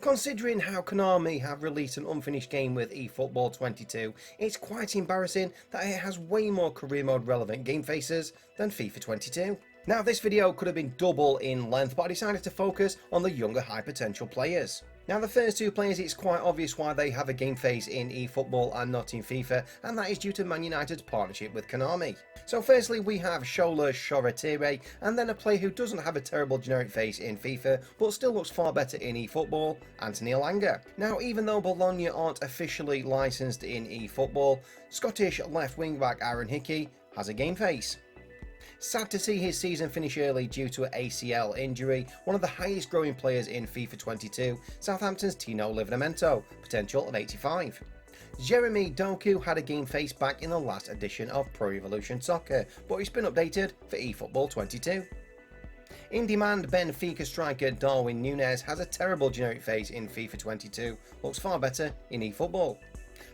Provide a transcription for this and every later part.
Considering how Konami have released an unfinished game with eFootball 22, it's quite embarrassing that it has way more career mode relevant game faces than FIFA 22. Now this video could have been double in length, but I decided to focus on the younger high potential players. Now the first two players, it's quite obvious why they have a game face in eFootball and not in FIFA, and that is due to Man United's partnership with Konami. So firstly we have Shola Shoretire, and then a player who doesn't have a terrible generic face in FIFA but still looks far better in eFootball, Anthony Elanga. Now even though Bologna aren't officially licensed in eFootball, Scottish left wing back Aaron Hickey has a game face. Sad to see his season finish early due to an ACL injury, one of the highest growing players in FIFA 22, Southampton's Tino Livramento, potential of 85. Jeremy Doku had a game face back in the last edition of Pro Evolution Soccer, but it's been updated for eFootball 22. In-demand Benfica striker Darwin Núñez has a terrible generic face in FIFA 22, looks far better in eFootball.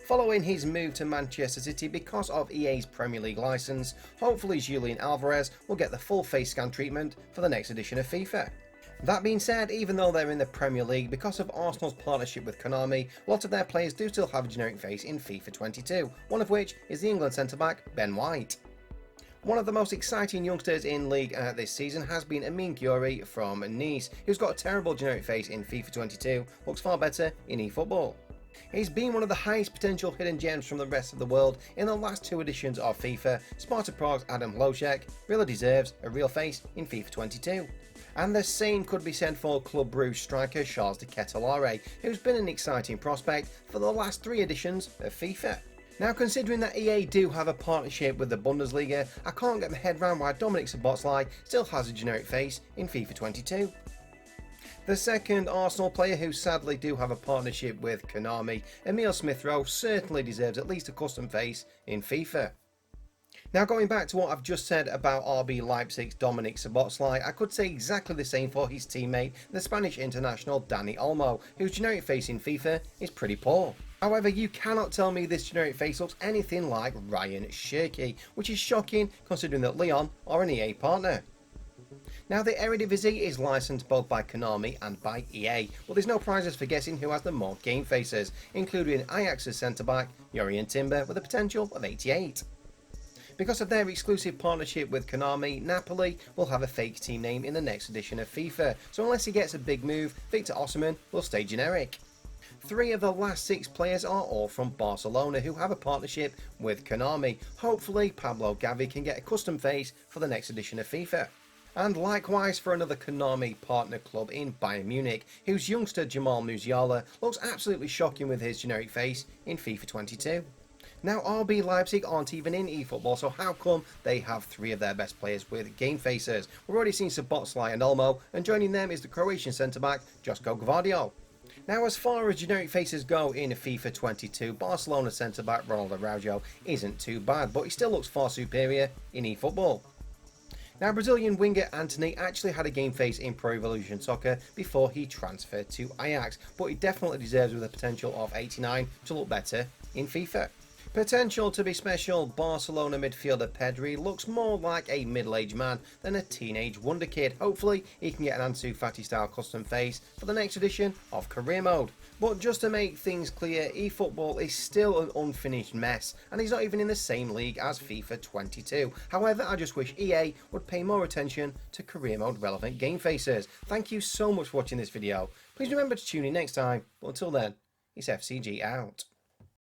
Following his move to Manchester City because of EA's Premier League licence, hopefully Julian Alvarez will get the full face scan treatment for the next edition of FIFA. That being said, even though they're in the Premier League, because of Arsenal's partnership with Konami, a lot of their players do still have a generic face in FIFA 22, one of which is the England centre-back Ben White. One of the most exciting youngsters in League this season has been Amin Gyuri from Nice, who's got a terrible generic face in FIFA 22, looks far better in eFootball. He's been one of the highest potential hidden gems from the rest of the world in the last two editions of FIFA. Sparta Prague's Adam Hložek really deserves a real face in FIFA 22. And the same could be said for Club Brugge striker Charles de Ketelaere, who's been an exciting prospect for the last three editions of FIFA. Now considering that EA do have a partnership with the Bundesliga, I can't get my head around why Dominik Szoboszlai still has a generic face in FIFA 22. The second Arsenal player who sadly do have a partnership with Konami, Emil Smith-Rowe, certainly deserves at least a custom face in FIFA. Now going back to what I've just said about RB Leipzig's Dominik Szoboszlai, I could say exactly the same for his teammate, the Spanish international Dani Olmo, whose generic face in FIFA is pretty poor. However, you cannot tell me this generic face looks anything like Ryan Cherki, which is shocking considering that Lyon are an EA partner. Now the Eredivisie is licensed both by Konami and by EA, but there's no prizes for guessing who has the more game faces, including Ajax's centre-back Jurrien Timber with a potential of 88. Because of their exclusive partnership with Konami, Napoli will have a fake team name in the next edition of FIFA, so unless he gets a big move, Victor Osimhen will stay generic. Three of the last six players are all from Barcelona who have a partnership with Konami. Hopefully Pablo Gavi can get a custom face for the next edition of FIFA. And likewise for another Konami partner club in Bayern Munich, whose youngster Jamal Musiala looks absolutely shocking with his generic face in FIFA 22. Now RB Leipzig aren't even in eFootball, so how come they have three of their best players with game faces? We've already seen Szoboszlai and Olmo, and joining them is the Croatian centre-back Josko Gvardiol. Now as far as generic faces go in FIFA 22, Barcelona centre-back Ronald Araujo isn't too bad, but he still looks far superior in eFootball. Now Brazilian winger Antony actually had a game face in Pro Evolution Soccer before he transferred to Ajax, but he definitely deserves with a potential of 89 to look better in FIFA. Potential to be special, Barcelona midfielder Pedri looks more like a middle-aged man than a teenage wonder kid. Hopefully he can get an Ansu Fati style custom face for the next edition of career mode. But just to make things clear, eFootball is still an unfinished mess and he's not even in the same league as FIFA 22. However, I just wish EA would pay more attention to career mode relevant game faces. Thank you so much for watching this video. Please remember to tune in next time, but until then, it's FCG out.